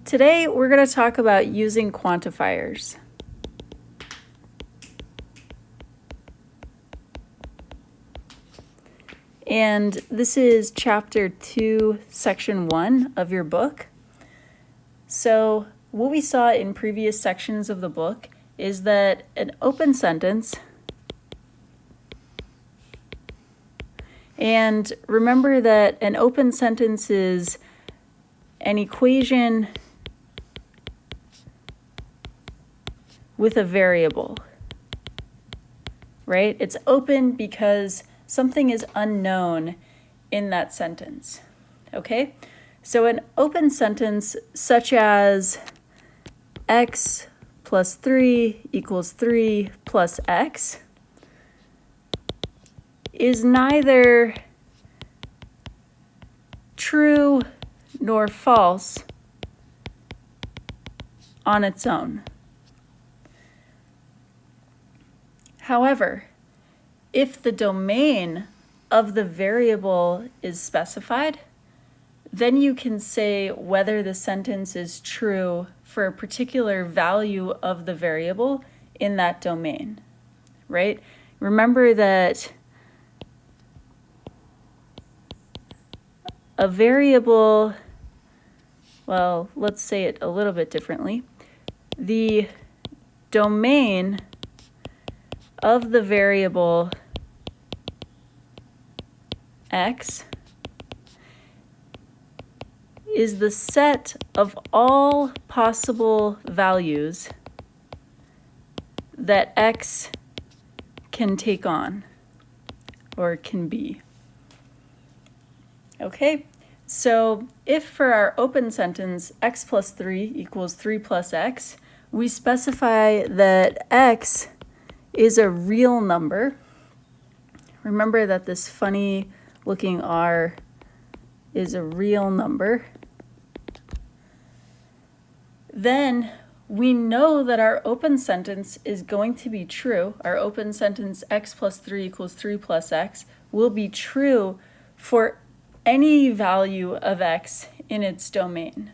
Today we're going to talk about using quantifiers. And this is chapter 2, section 1 of your book. So what we saw in previous sections of the book is that an open sentence, and remember that an open sentence is an equation with a variable, right? It's open because something is unknown in that sentence, okay? So an open sentence such as x plus 3 equals 3 plus x is neither true nor false on its own. However, if the domain of the variable is specified, then you can say whether the sentence is true for a particular value of the variable in that domain, right? Remember that a variable, well, let's say it a little bit differently. The domain of the variable x is the set of all possible values that x can take on or can be. Okay, so if for our open sentence x plus 3 equals 3 plus x, we specify that x is a real number. Remember that this funny looking r is a real number. Then we know that our open sentence is going to be true. Our open sentence x plus 3 equals 3 plus x will be true for any value of x in its domain,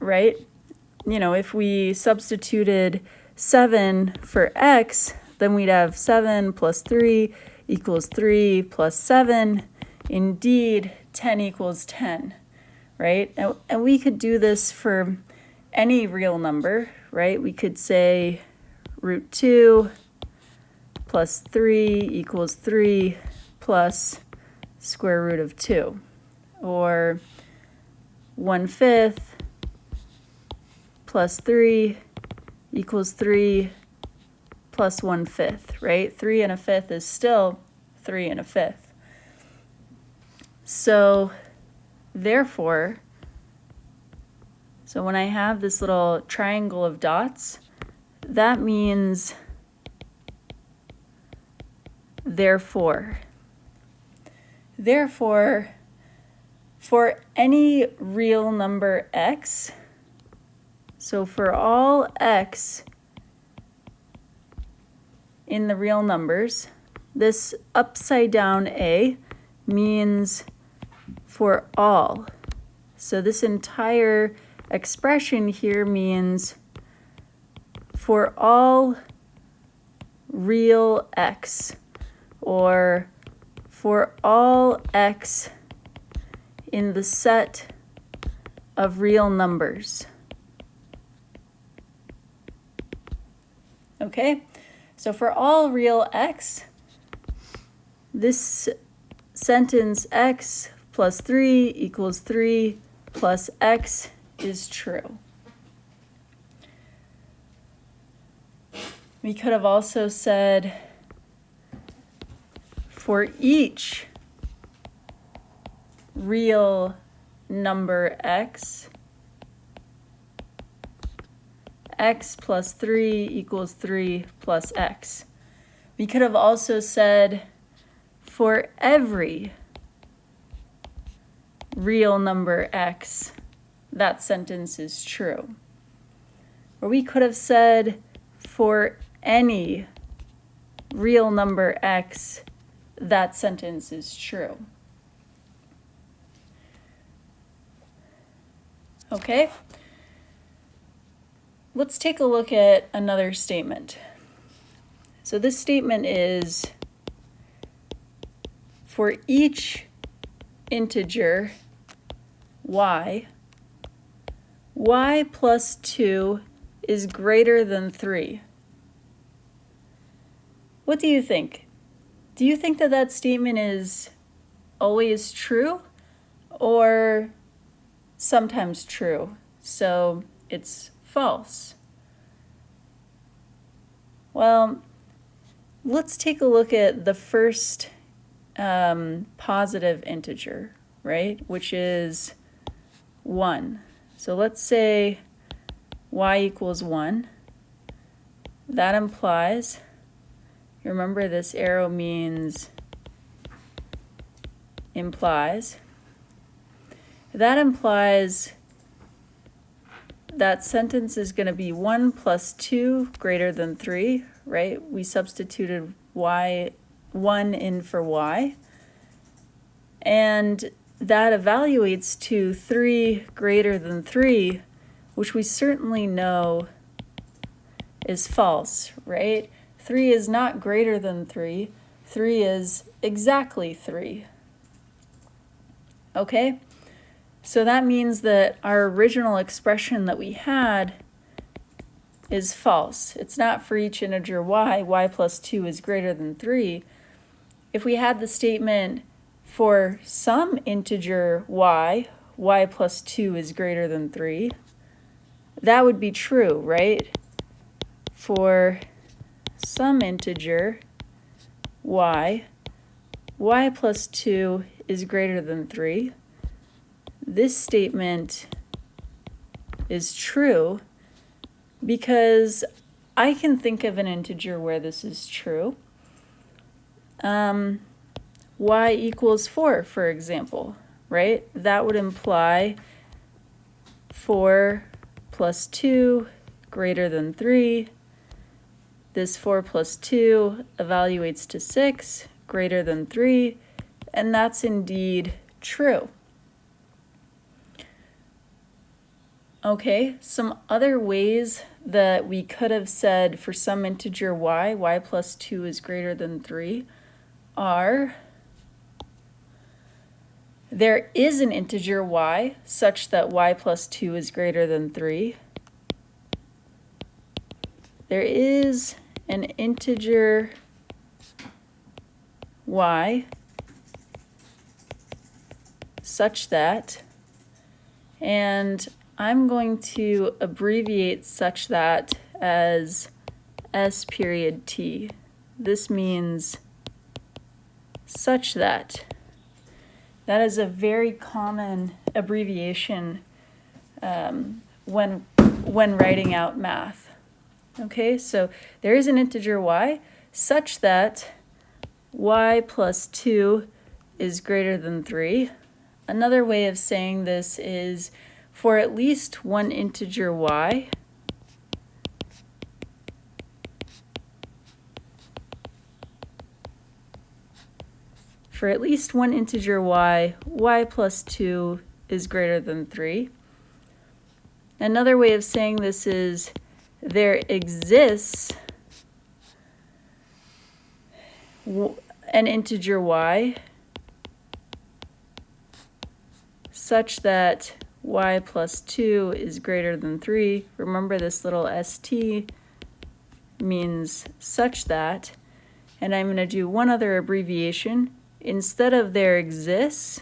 right? You know, if we substituted 7 for x, then we'd have 7 plus 3 equals 3 plus 7. Indeed, 10 equals 10, right? And we could do this for any real number, right? We could say root 2 plus 3 equals 3 plus square root of 2, or 1/5 plus 3 equals 3 plus 1/5, right? 3 1/5 is still 3 1/5. So therefore, so when I have this little triangle of dots, that means therefore. Therefore, for any real number x, so for all x in the real numbers, this upside down a means for all. So this entire expression here means for all real x, or for all x in the set of real numbers. Okay, so for all real x, this sentence x plus 3 equals 3 plus x is true. We could have also said for each real number x, x plus 3 equals 3 plus x. We could have also said for every real number x, that sentence is true. Or we could have said for any real number x, that sentence is true. Okay? Let's take a look at another statement. So this statement is, for each integer y plus 2 is greater than 3. What do you think? Do you think that that statement is always true or sometimes true? So it's false. Well, let's take a look at the first positive integer, right? Which is 1. So let's say y equals 1. That implies, remember this arrow means implies. That implies that sentence is going to be 1 plus 2 greater than 3, right? We substituted y 1 in for y. And that evaluates to 3 greater than 3, which we certainly know is false, right? 3 is not greater than 3. 3 is exactly 3. Okay? So that means that our original expression that we had is false. It's not for each integer y plus 2 is greater than 3. If we had the statement for some integer y plus 2 is greater than 3, that would be true, right? For some integer y plus 2 is greater than 3. This statement is true because I can think of an integer where this is true. Y equals 4, for example, right? That would imply 4 plus 2 greater than 3. This 4 plus 2 evaluates to 6 greater than 3, and that's indeed true. Okay, some other ways that we could have said for some integer y plus 2 is greater than 3 are, there is an integer y such that y plus 2 is greater than 3. There is an integer y such that, and I'm going to abbreviate such that as s period t. This means such that. That is a very common abbreviation when writing out math. Okay, so there is an integer y such that y plus 2 is greater than 3. Another way of saying this is for at least one integer y, y plus 2 is greater than 3. Another way of saying this is there exists an integer y such that y plus 2 is greater than 3. Remember, this little st means such that. And I'm going to do one other abbreviation. Instead of there exists,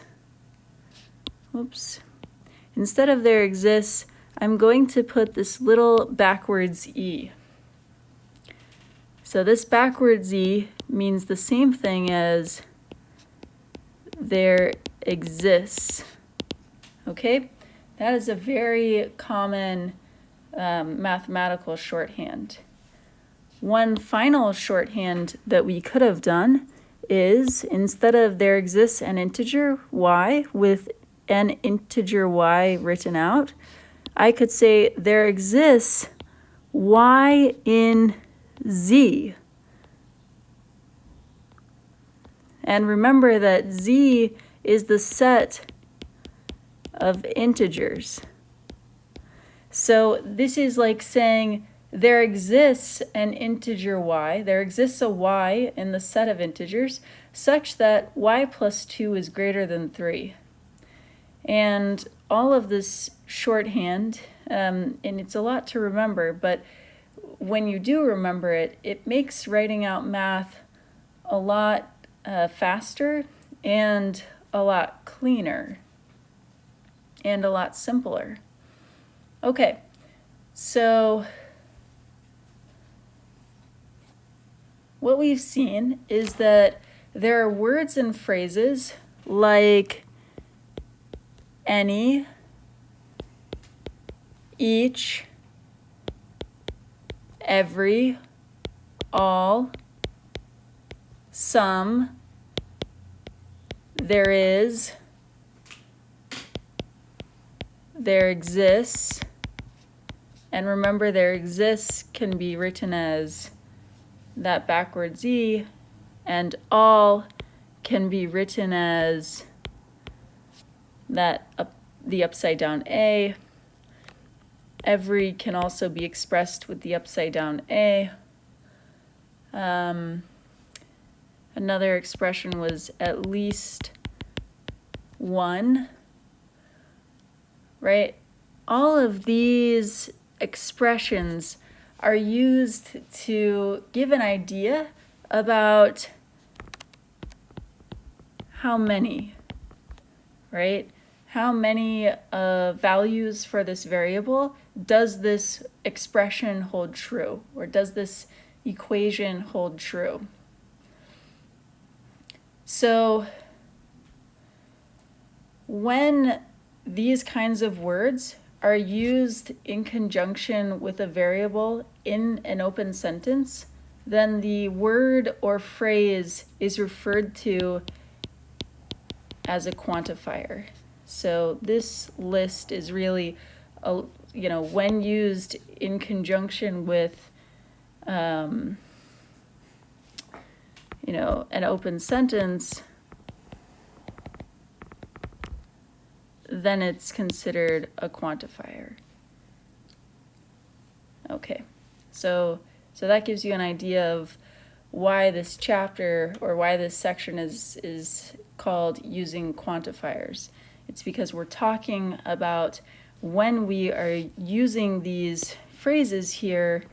I'm going to put this little backwards e. So this backwards e means the same thing as there exists. Okay? That is a very common mathematical shorthand. One final shorthand that we could have done is, instead of there exists an integer y with an integer y written out, I could say there exists y in z. And remember that z is the set of integers. So this is like saying there exists an integer y, there exists a y in the set of integers such that y plus 2 is greater than 3. And all of this shorthand, and it's a lot to remember, but when you do remember it, it makes writing out math a lot faster and a lot cleaner and a lot simpler. Okay, so what we've seen is that there are words and phrases like any, each, every, all, some, there is, there exists, and remember there exists can be written as that backwards E, and all can be written as that the upside down A. Every can also be expressed with the upside down A. Another expression was at least one, right? All of these expressions are used to give an idea about how many, right? How many values for this variable does this expression hold true, or does this equation hold true? So when these kinds of words are used in conjunction with a variable in an open sentence, then the word or phrase is referred to as a quantifier. So this list is really, when used in conjunction with, an open sentence, then it's considered a quantifier. Okay, so that gives you an idea of why this chapter or why this section is called using quantifiers. It's because we're talking about when we are using these phrases here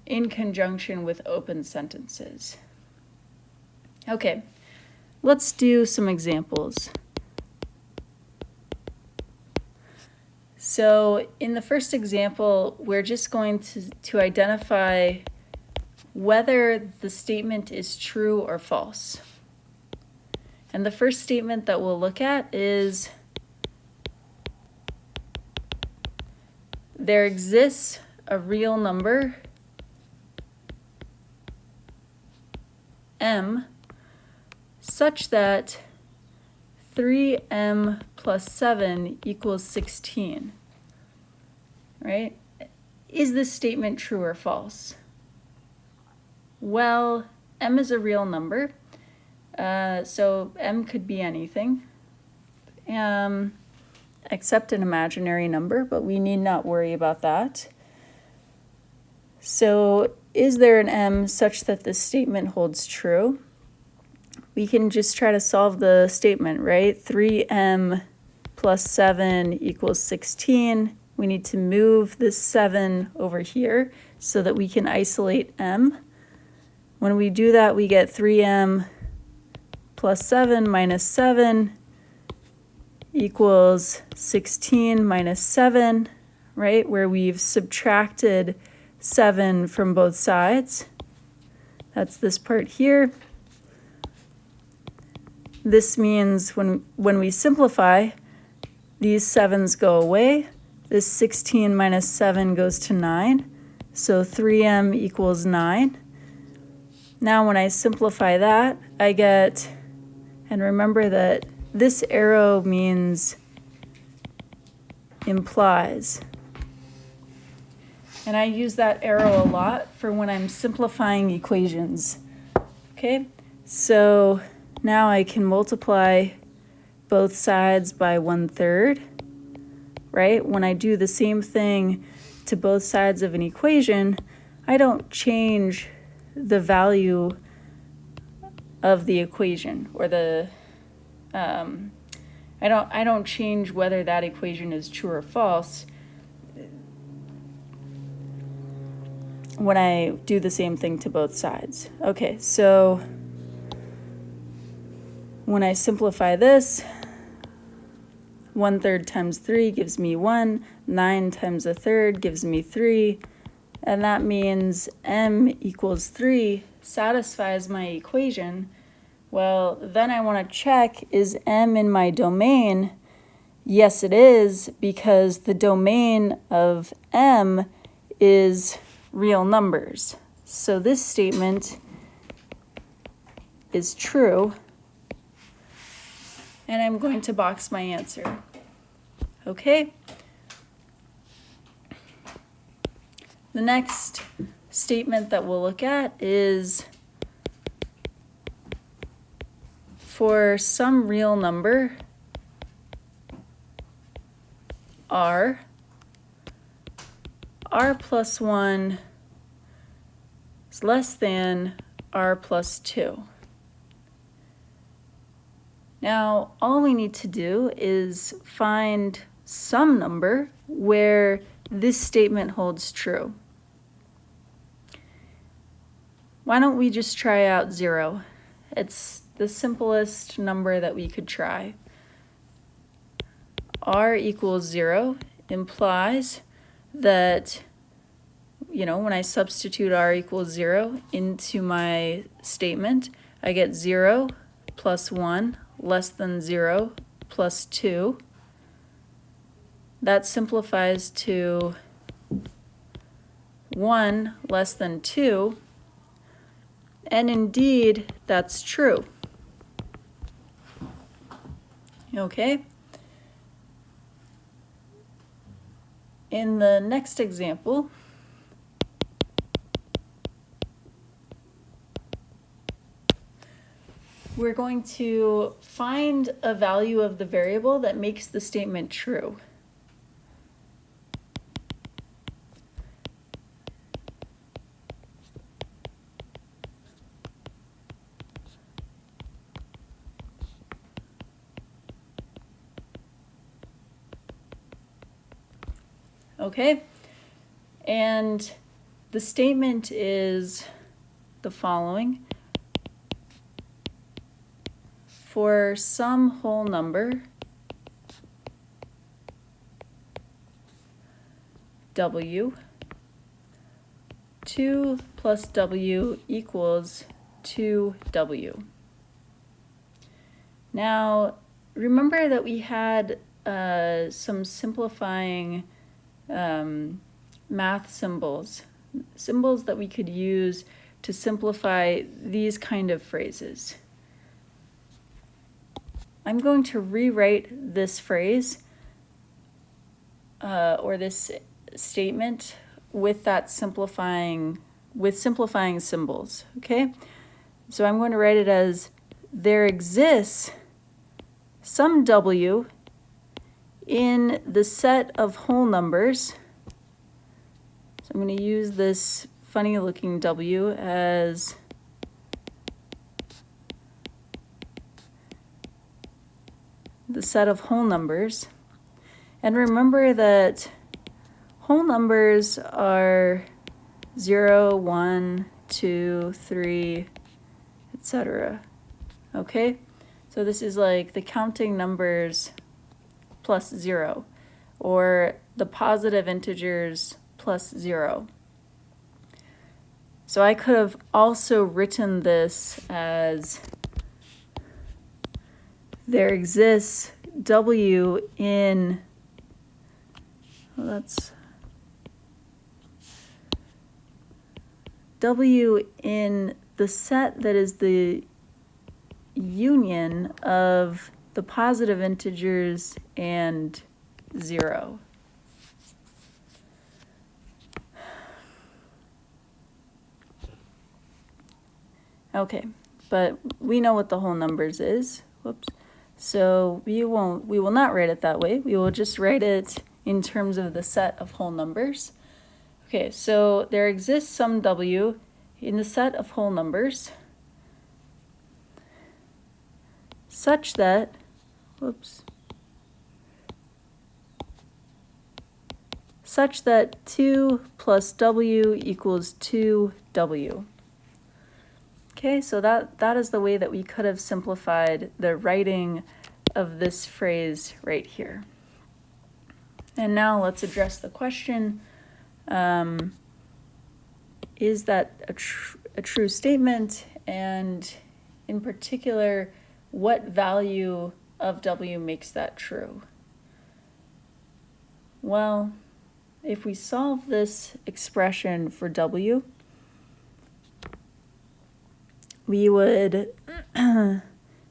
in conjunction with open sentences. Okay, let's do some examples. So in the first example, we're just going to identify whether the statement is true or false. And the first statement that we'll look at is there exists a real number m such that 3m plus 7 equals 16, right? Is this statement true or false? Well, m is a real number, so m could be anything, except an imaginary number, but we need not worry about that. So is there an m such that this statement holds true? We can just try to solve the statement, right? 3m plus 7 equals 16. We need to move this 7 over here so that we can isolate m. When we do that, we get 3m plus 7 minus 7 equals 16 minus 7, right? Where we've subtracted 7 from both sides. That's this part here. This means when we simplify, these 7's go away. This 16 minus 7 goes to 9. So 3m equals 9. Now when I simplify that, I get, and remember that this arrow means implies. And I use that arrow a lot for when I'm simplifying equations. Okay, so now I can multiply both sides by 1/3. right? When I do the same thing to both sides of an equation, I don't change the value of the equation, or the I don't change whether that equation is true or false when I do the same thing to both sides. Okay, so when I simplify this, 1/3 times 3 gives me 1, 9 times 1/3 gives me 3, and that means m equals 3 satisfies my equation. Well, then I want to check, is m in my domain? Yes, it is, because the domain of m is real numbers. So this statement is true, and I'm going to box my answer. Okay? The next statement that we'll look at is for some real number r plus 1 is less than r plus 2. Now, all we need to do is find some number where this statement holds true. Why don't we just try out 0? It's the simplest number that we could try. R equals 0 implies that, when I substitute r equals 0 into my statement, I get 0 plus 1 less than 0 plus 2. That simplifies to 1 less than 2, and indeed, that's true. Okay? In the next example, we're going to find a value of the variable that makes the statement true. Okay, and the statement is the following. For some whole number, w, 2 plus w equals 2w. Now, remember that we had some simplifying math symbols that we could use to simplify these kind of phrases. I'm going to rewrite this phrase or this statement with simplifying symbols, okay? So I'm going to write it as, there exists some w in the set of whole numbers. So I'm going to use this funny looking w as the set of whole numbers. And remember that whole numbers are 0, 1, 2, 3, etc. Okay? So this is like the counting numbers plus 0, or the positive integers plus 0. So I could have also written this as, there exists w in, w in the set that is the union of the positive integers and 0. Okay, but we know what the whole numbers is. Whoops. So we will not write it that way. We will just write it in terms of the set of whole numbers. Okay, so there exists some w in the set of whole numbers such that, such that 2 plus w equals 2w. Okay, so that is the way that we could have simplified the writing of this phrase right here. And now let's address the question, is that a true statement? And in particular, what value of w makes that true? Well, if we solve this expression for w, we would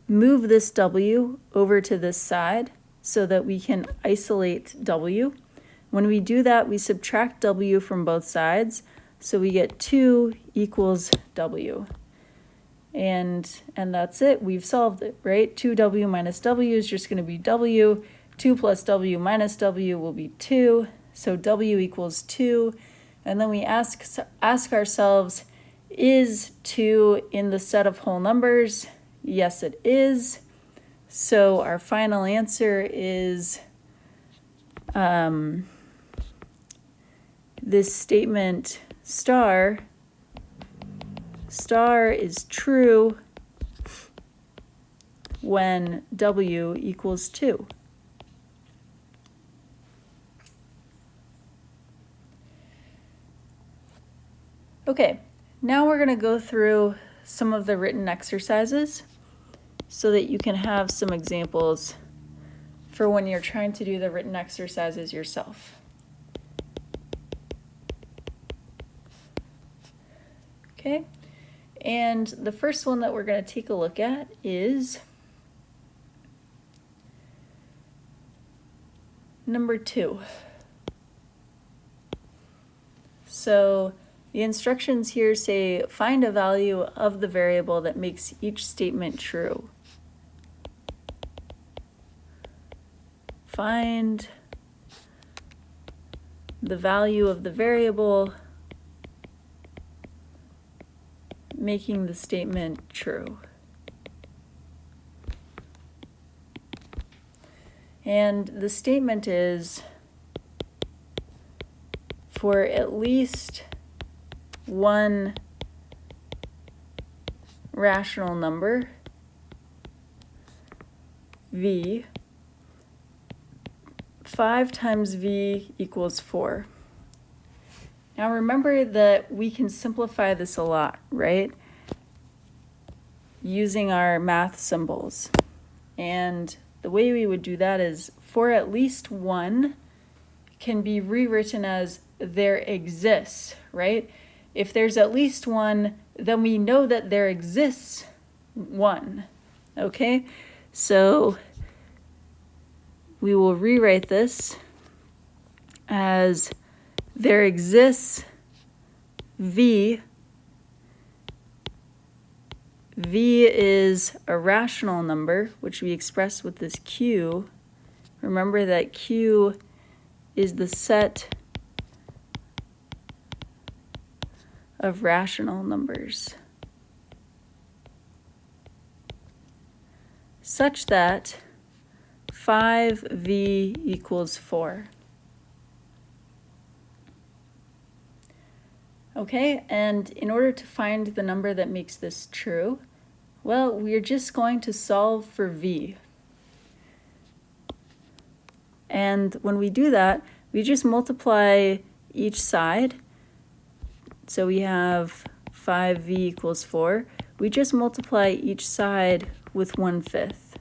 move this w over to this side so that we can isolate w. When we do that, we subtract w from both sides, so we get 2 equals w. And that's it, we've solved it, right? 2w minus w is just going to be w. 2 plus w minus w will be 2, so w equals 2. And then we ask ourselves, is 2 in the set of whole numbers? Yes, it is. So our final answer is this statement star is true when w equals 2. Okay, now we're going to go through some of the written exercises so that you can have some examples for when you're trying to do the written exercises yourself. Okay, and the first one that we're going to take a look at is number 2. So the instructions here say find a value of the variable that makes each statement true. Find the value of the variable making the statement true. And the statement is for at least one rational number, v, 5 times v equals 4. Now remember that we can simplify this a lot, right? Using our math symbols. And the way we would do that is for at least one can be rewritten as there exists, right? If there's at least one, then we know that there exists one, okay? So we will rewrite this as there exists v. V is a rational number, which we express with this q. Remember that q is the set of rational numbers, such that 5v equals 4. Okay, and in order to find the number that makes this true, well, we're just going to solve for v. And when we do that, we just multiply each side. So we have 5v equals 4. We just multiply each side with 1/5,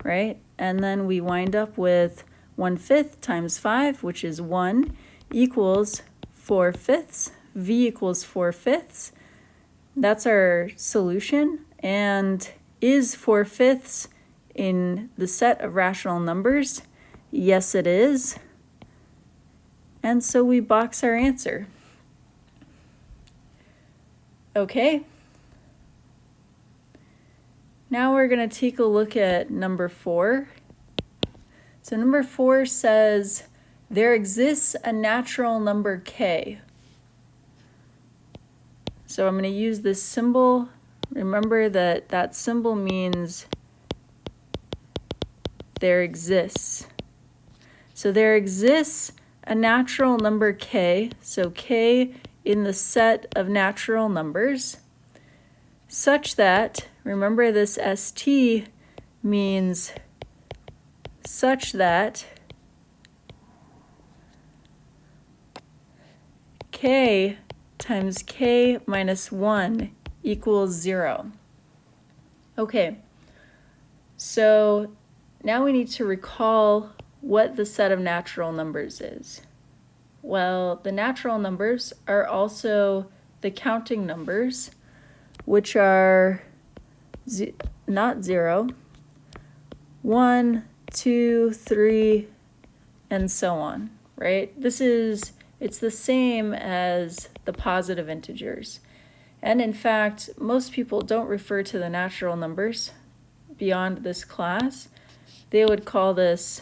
right? And then we wind up with 1/5 times 5, which is 1, equals 4/5. V equals 4/5. That's our solution. And is 4/5 in the set of rational numbers? Yes, it is. And so we box our answer. Okay. Now we're going to take a look at number 4. So number 4 says there exists a natural number k. So I'm going to use this symbol. Remember that that symbol means there exists. So there exists a natural number k, so k in the set of natural numbers, such that, remember this st means such that k times k minus 1 equals 0. Okay, so now we need to recall what the set of natural numbers is. Well, the natural numbers are also the counting numbers, which are not 0, 1, 2, 3, and so on, right? It's the same as the positive integers. And in fact, most people don't refer to the natural numbers beyond this class. They would call this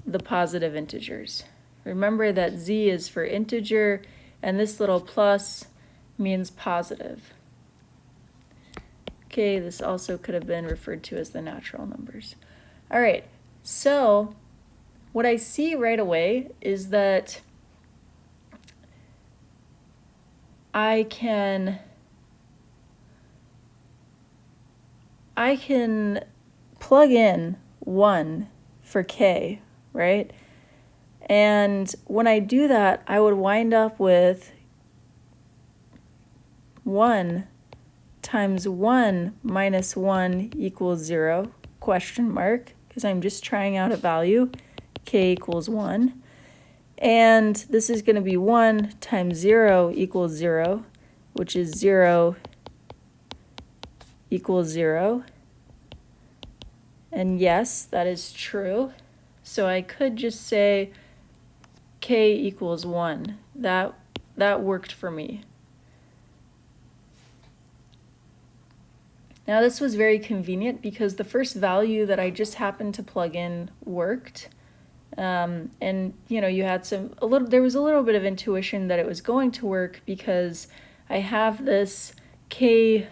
the positive integers. Remember that z is for integer, and this little plus means positive. Okay, this also could have been referred to as the natural numbers. All right, so what I see right away is that I can plug in 1 for k, right? And when I do that, I would wind up with 1 times 1 minus 1 equals 0, question mark, because I'm just trying out a value, k equals 1. And this is going to be 1 times 0 equals 0, which is 0 equals 0. And yes, that is true. So I could just say k equals 1. That worked for me. Now this was very convenient because the first value that I just happened to plug in worked. And you know, you had there was a little bit of intuition that it was going to work because I have this k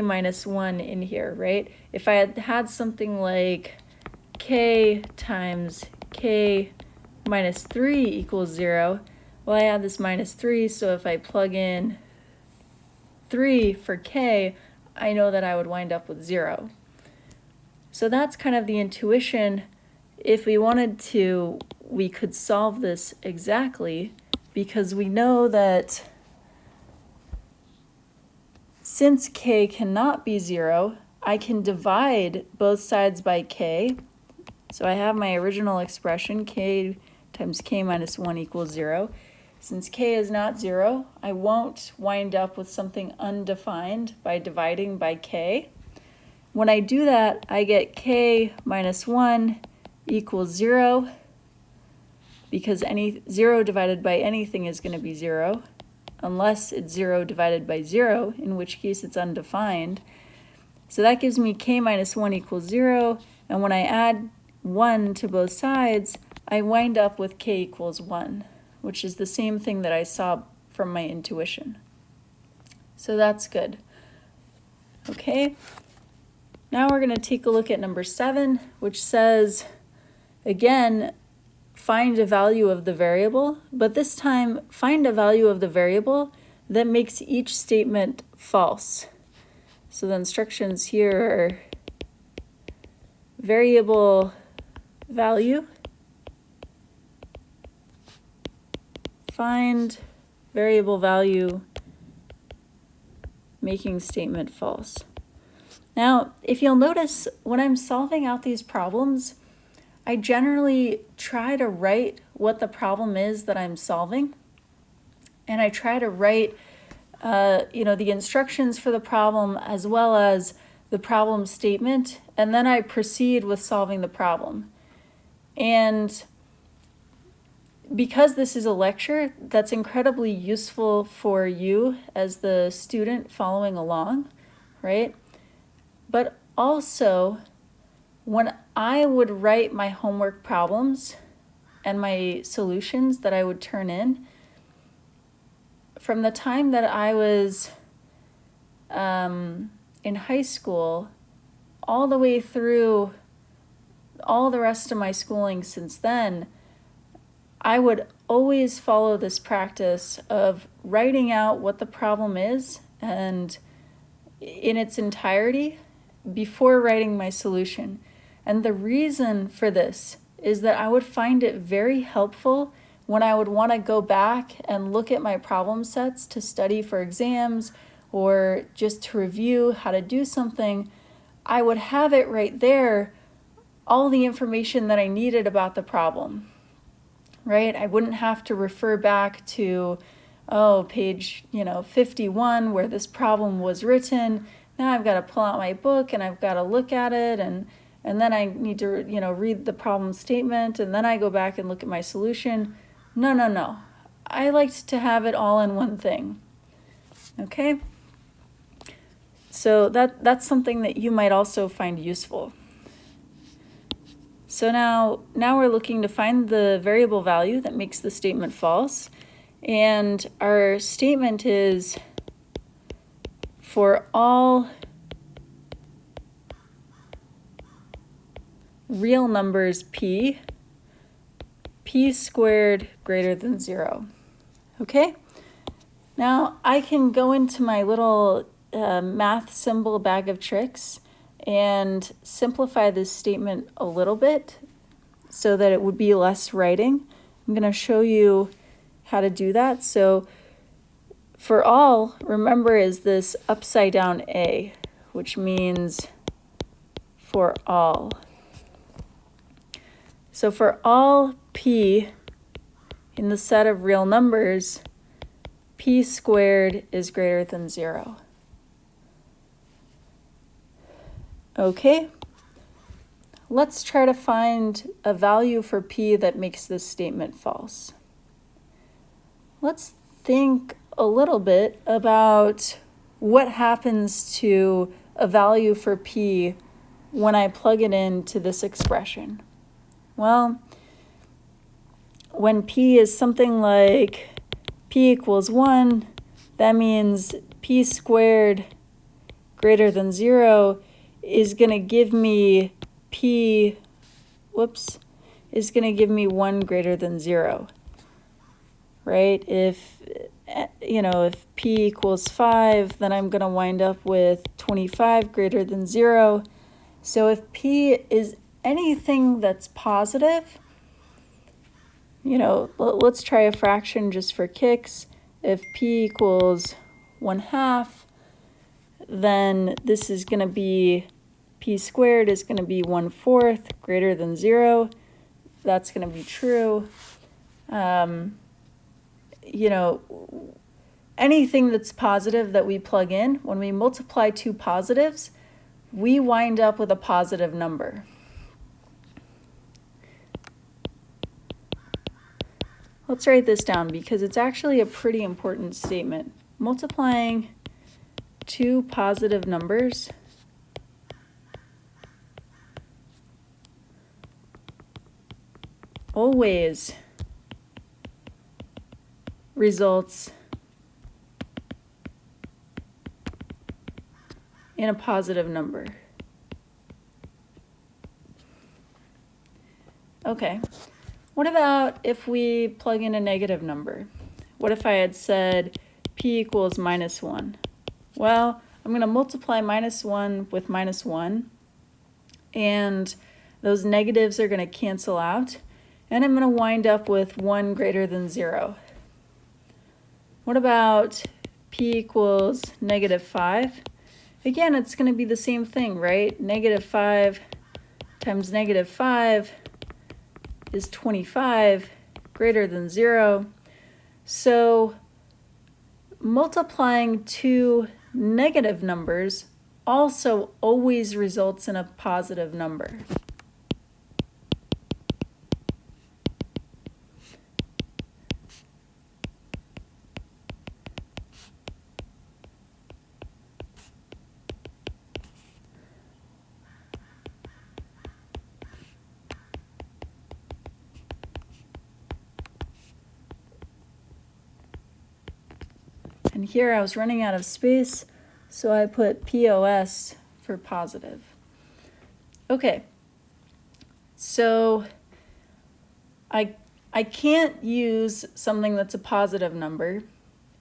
minus 1 in here, right? If I had something like k times k minus 3 equals 0, well, I had this minus 3, so if I plug in 3 for k, I know that I would wind up with 0. So that's kind of the intuition. If we wanted to, we could solve this exactly, because we know that since k cannot be 0, I can divide both sides by k. So I have my original expression, k times k minus 1 equals 0. Since k is not 0, I won't wind up with something undefined by dividing by k. When I do that, I get k minus 1 equals 0, because 0 divided by anything is going to be 0, unless it's 0 divided by 0, in which case it's undefined. So that gives me k minus 1 equals 0, and when I add 1 to both sides, I wind up with k equals 1, which is the same thing that I saw from my intuition. So that's good. Okay. Now we're going to take a look at number 7, which says, again, find a value of the variable, but this time find a value of the variable that makes each statement false. So the instructions here are variable value, find variable value making statement false. Now, if you'll notice, when I'm solving out these problems, I generally try to write what the problem is that I'm solving, and I try to write the instructions for the problem as well as the problem statement, and then I proceed with solving the problem. And because this is a lecture, that's incredibly useful for you as the student following along, right? But also, when I would write my homework problems and my solutions that I would turn in, from the time that I was in high school all the way through all the rest of my schooling since then, I would always follow this practice of writing out what the problem is and in its entirety before writing my solution. And the reason for this is that I would find it very helpful when I would want to go back and look at my problem sets to study for exams or just to review how to do something. I would have it right there, all the information that I needed about the problem, right? I wouldn't have to refer back to, page 51 where this problem was written. Now I've got to pull out my book and I've got to look at it, and then I need to read the problem statement, and then I go back and look at my solution. No. I liked to have it all in one thing. Okay? So that's something that you might also find useful. So now we're looking to find the variable value that makes the statement false. And our statement is, for all real numbers p squared greater than 0. Okay? Now I can go into my little math symbol bag of tricks and simplify this statement a little bit so that it would be less writing. I'm going to show you how to do that. So for all, remember, is this upside down A, which means for all. So for all p in the set of real numbers, p squared is greater than 0. Okay, let's try to find a value for p that makes this statement false. Let's think a little bit about what happens to a value for p when I plug it into this expression. Well, when p is something like p equals 1, that means p squared greater than 0 is going to give me is going to give me 1 greater than 0, right? If p equals 5, then I'm going to wind up with 25 greater than 0. So if p is anything that's positive, let's try a fraction just for kicks. If p equals 1/2, then this is going to be p squared is going to be 1/4 greater than 0. That's going to be true. Anything that's positive that we plug in, when we multiply two positives, we wind up with a positive number. Let's write this down because it's actually a pretty important statement. Multiplying two positive numbers always results in a positive number. Okay, what about if we plug in a negative number? What if I had said p equals -1? Well, I'm going to multiply -1 with -1, and those negatives are going to cancel out, and I'm going to wind up with 1 greater than 0. What about p equals -5? Again, it's going to be the same thing, right? -5 times -5 is 25 greater than 0. So multiplying two negative numbers also always results in a positive number. And here I was running out of space, so I put POS for positive. Okay, so I can't use something that's a positive number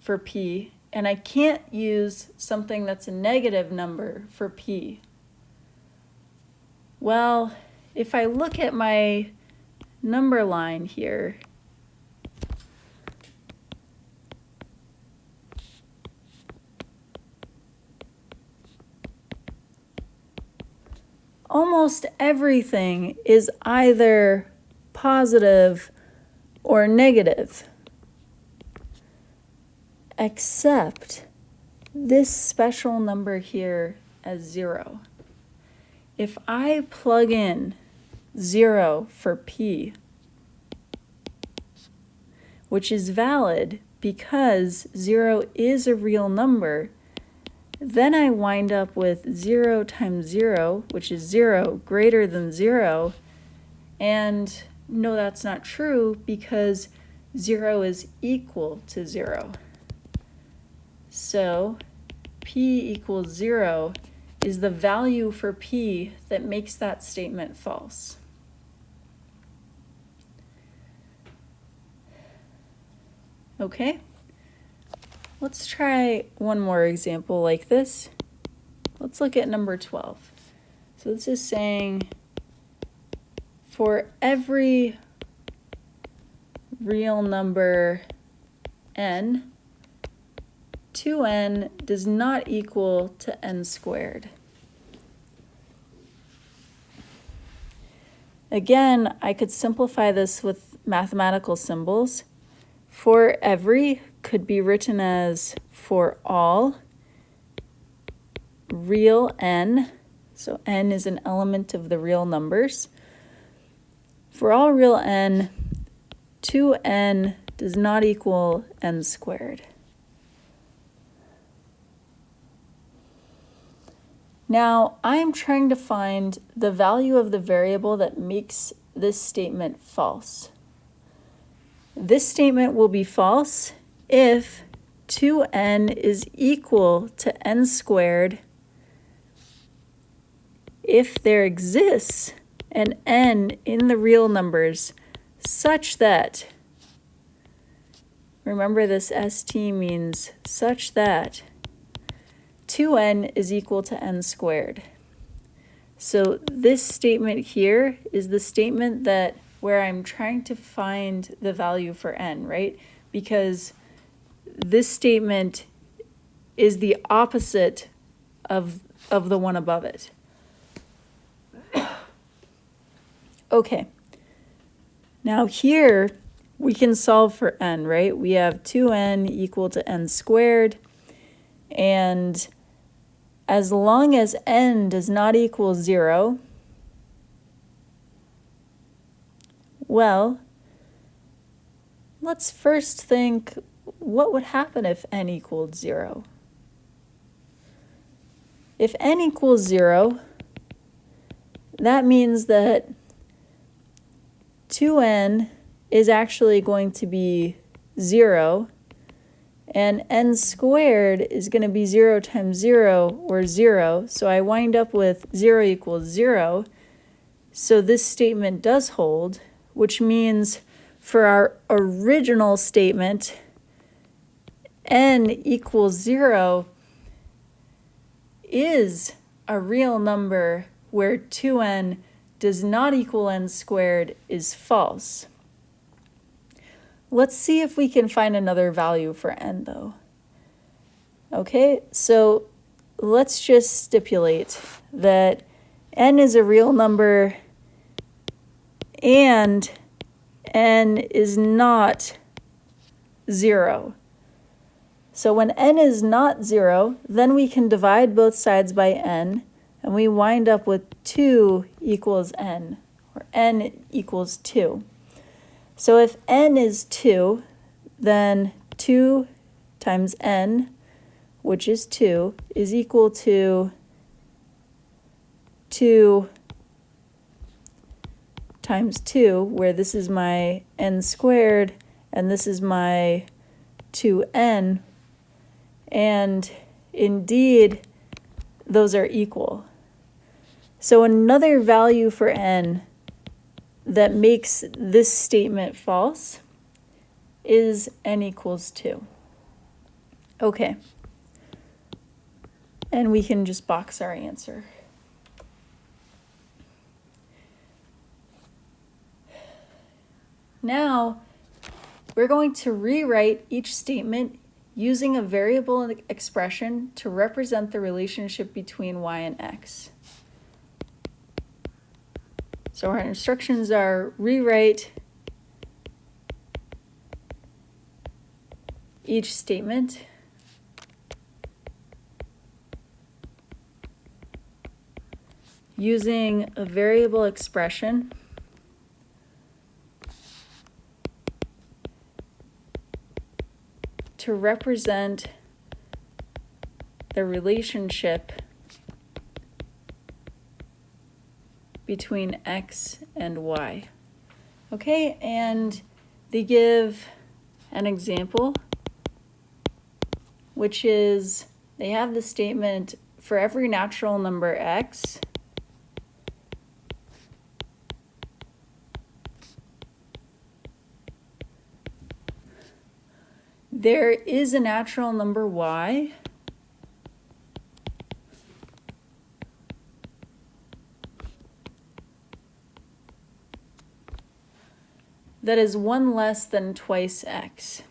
for P, and I can't use something that's a negative number for P. Well, if I look at my number line here, almost everything is either positive or negative, except this special number here as 0. If I plug in 0 for P, which is valid because 0 is a real number, then I wind up with 0 times 0, which is 0 greater than 0, and no, that's not true because 0 is equal to 0. So P equals 0 is the value for P that makes that statement false. Okay, let's try one more example like this. Let's look at number 12. So this is saying for every real number n, 2n does not equal to n squared. Again, I could simplify this with mathematical symbols. For every could be written as for all real n, so n is an element of the real numbers. For all real n, 2n does not equal n squared. Now, I'm trying to find the value of the variable that makes this statement false. This statement will be false if 2n is equal to n squared if there exists an n in the real numbers such that, remember this st means such that 2n is equal to n squared. So this statement here is the statement that where I'm trying to find the value for n, right? Because this statement is the opposite of the one above it. Okay, now here we can solve for n, right? We have 2n equal to n squared, and as long as n does not equal 0, well, let's first think what would happen if n equaled 0. If n equals 0, that means that 2n is actually going to be 0, and n squared is going to be 0 times 0, or 0, so I wind up with 0 equals 0. So this statement does hold, which means for our original statement, n equals 0 is a real number where 2n does not equal n squared is false. Let's see if we can find another value for n though. Okay, so let's just stipulate that n is a real number and n is not 0. So when n is not 0, then we can divide both sides by n, and we wind up with 2 equals n, or n equals 2. So if n is 2, then 2 times n, which is 2, is equal to 2 times 2, where this is my n squared and this is my 2n. And indeed, those are equal. So another value for n that makes this statement false is n equals 2. Okay. And we can just box our answer. Now, we're going to rewrite each statement using a variable expression to represent the relationship between y and x. So our instructions are rewrite each statement using a variable expression to represent the relationship between x and y. Okay, and they give an example, which is they have the statement for every natural number x, there is a natural number y that is 1 less than twice x.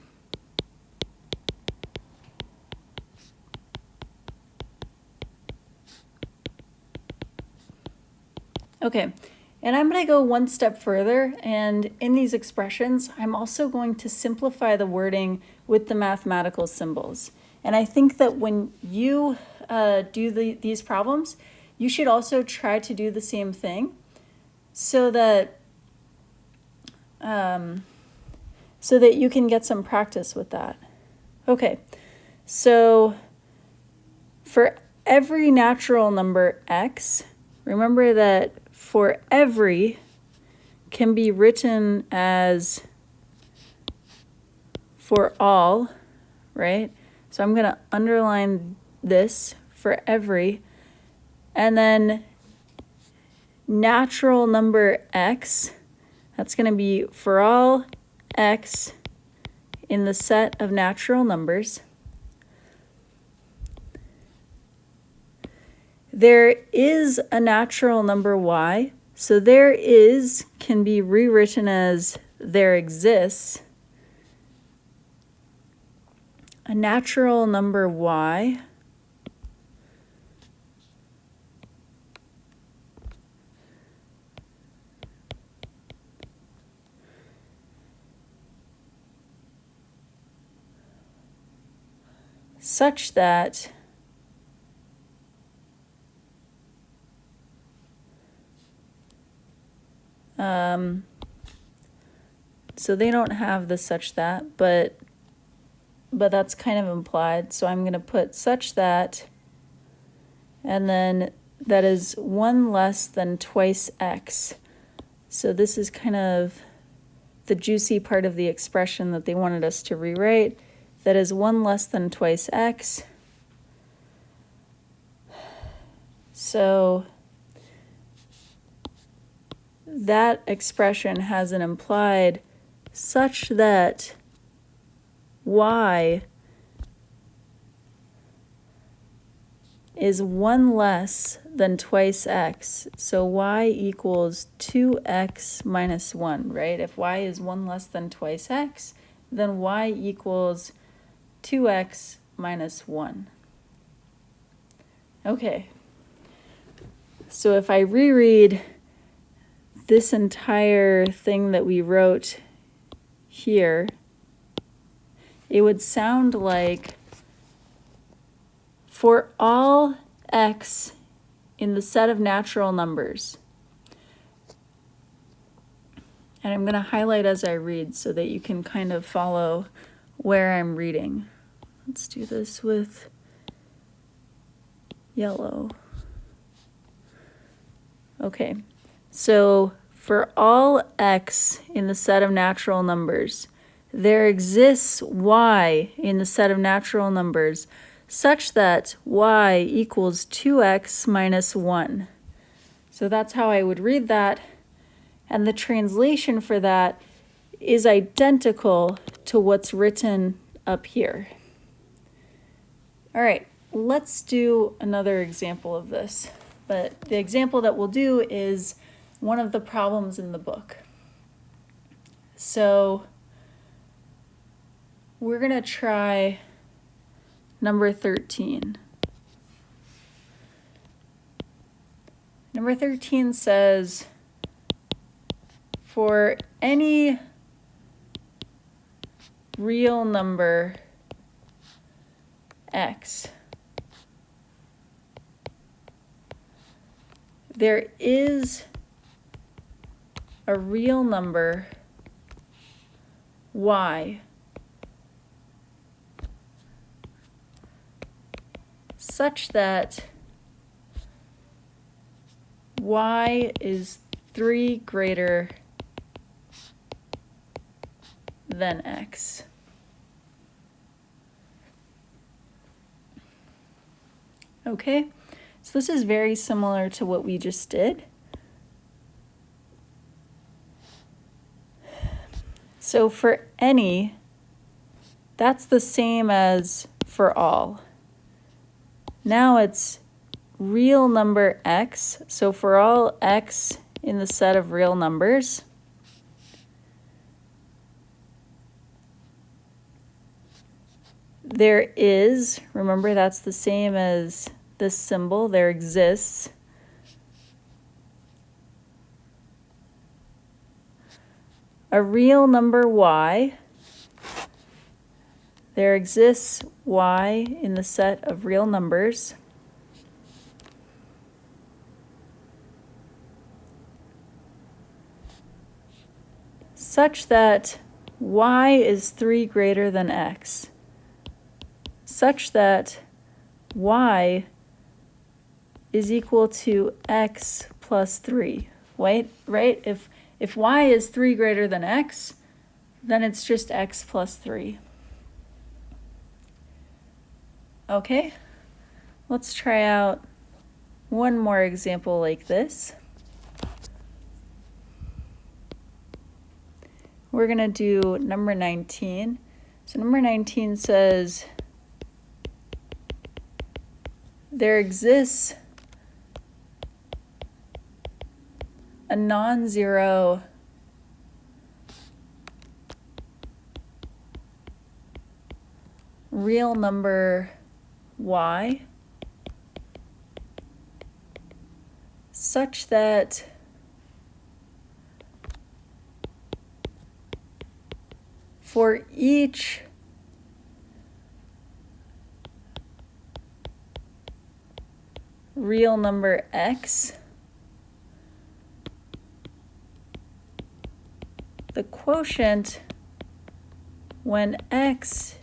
Okay, and I'm going to go one step further, and in these expressions, I'm also going to simplify the wording with the mathematical symbols. And I think that when you do these problems, you should also try to do the same thing so that you can get some practice with that. Okay, so for every natural number x, remember that for every can be written as for all, right? So I'm going to underline this for every, and then natural number x, that's going to be for all x in the set of natural numbers. There is a natural number y, so there is can be rewritten as there exists a natural number y such that so they don't have the such that, but that's kind of implied. So I'm going to put such that, and then that is 1 less than twice x. So this is kind of the juicy part of the expression that they wanted us to rewrite. That is 1 less than twice x. So that expression has an implied such that y is 1 less than twice x. So y equals 2x minus 1, right? If y is 1 less than twice x, then y equals 2x minus 1. Okay. So if I reread this entire thing that we wrote here, it would sound like for all x in the set of natural numbers, and I'm going to highlight as I read so that you can kind of follow where I'm reading. Let's do this with yellow. Okay, so for all x in the set of natural numbers, there exists y in the set of natural numbers such that y equals 2x minus 1. So that's how I would read that, and the translation for that is identical to what's written up here. All right, let's do another example of this, but the example that we'll do is one of the problems in the book. So we're going to try number 13. Number 13 says, for any real number x, there is a real number y such that y is 3 greater than x. Okay, so this is very similar to what we just did. So for any, that's the same as for all. Now it's real number x, so for all x in the set of real numbers, there is, remember that's the same as this symbol, there exists a real number y. There exists y in the set of real numbers such that y is 3 greater than x, such that y is equal to x plus 3, right? If y is 3 greater than x, then it's just x plus 3. Okay, let's try out one more example like this. We're going to do number 19. So number 19 says, there exists a non-zero real number y such that for each real number x, the quotient when x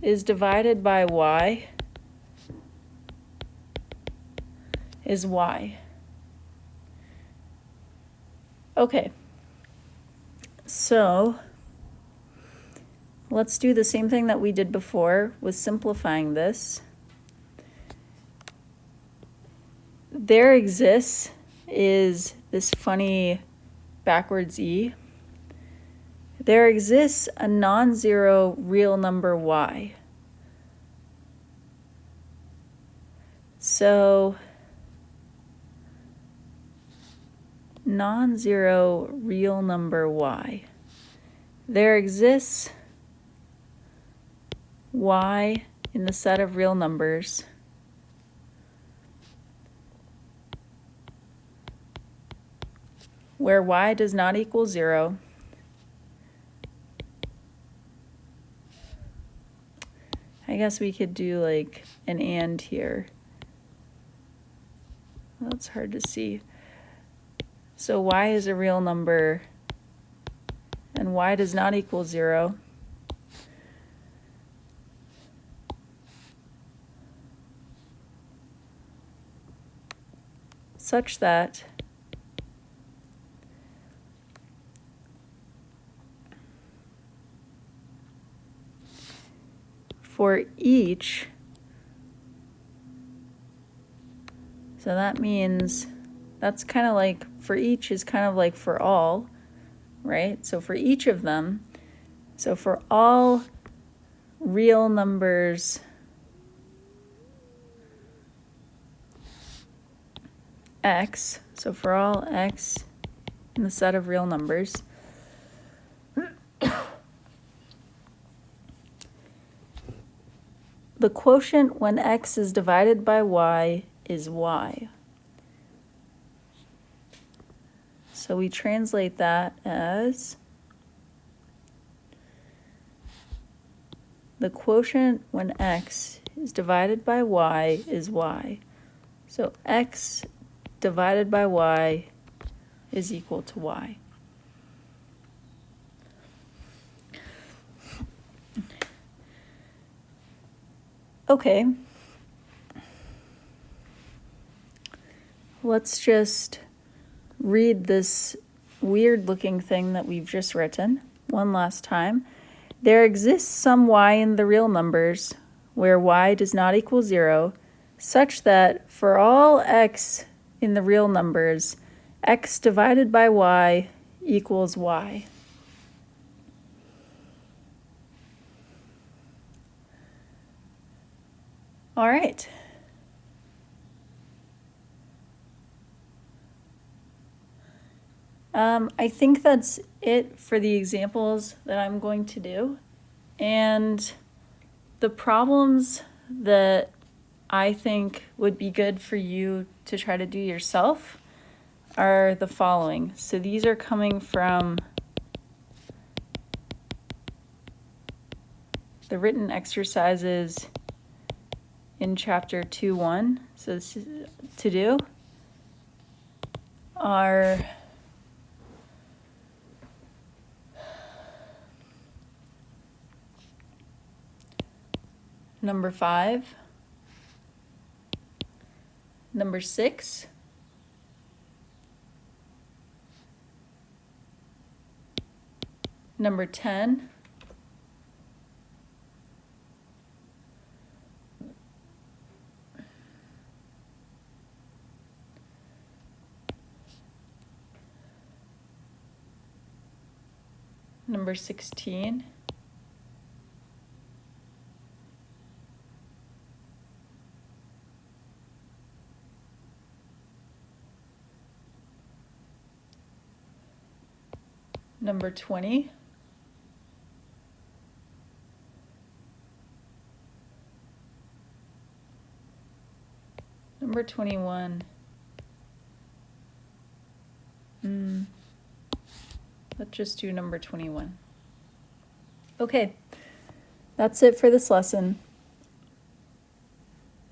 is divided by y is y. Okay, so let's do the same thing that we did before with simplifying this. There exists is this funny backwards e. There exists a non-zero real number y. So non-zero real number y. There exists y in the set of real numbers where y does not equal 0, I guess we could do like an and here. That's hard to see. So y is a real number and y does not equal 0. Such that for each, so that means that's kind of like for each is kind of like for all, right? So for each of them, so for all real numbers x, so for all x in the set of real numbers, the quotient when x is divided by y is y. So we translate that as the quotient when x is divided by y is y. So x divided by y is equal to y. Okay. Let's just read this weird looking thing that we've just written one last time. There exists some y in the real numbers where y does not equal 0, such that for all x in the real numbers, x divided by y equals y. All right. I think that's it for the examples that I'm going to do. And the problems that I think would be good for you to try to do yourself are the following. So these are coming from the written exercises in chapter 2.1. So this is to do are number 5, number 6, number 10, number 16, number 20, number 21. Let's just do number 21. Okay, that's it for this lesson.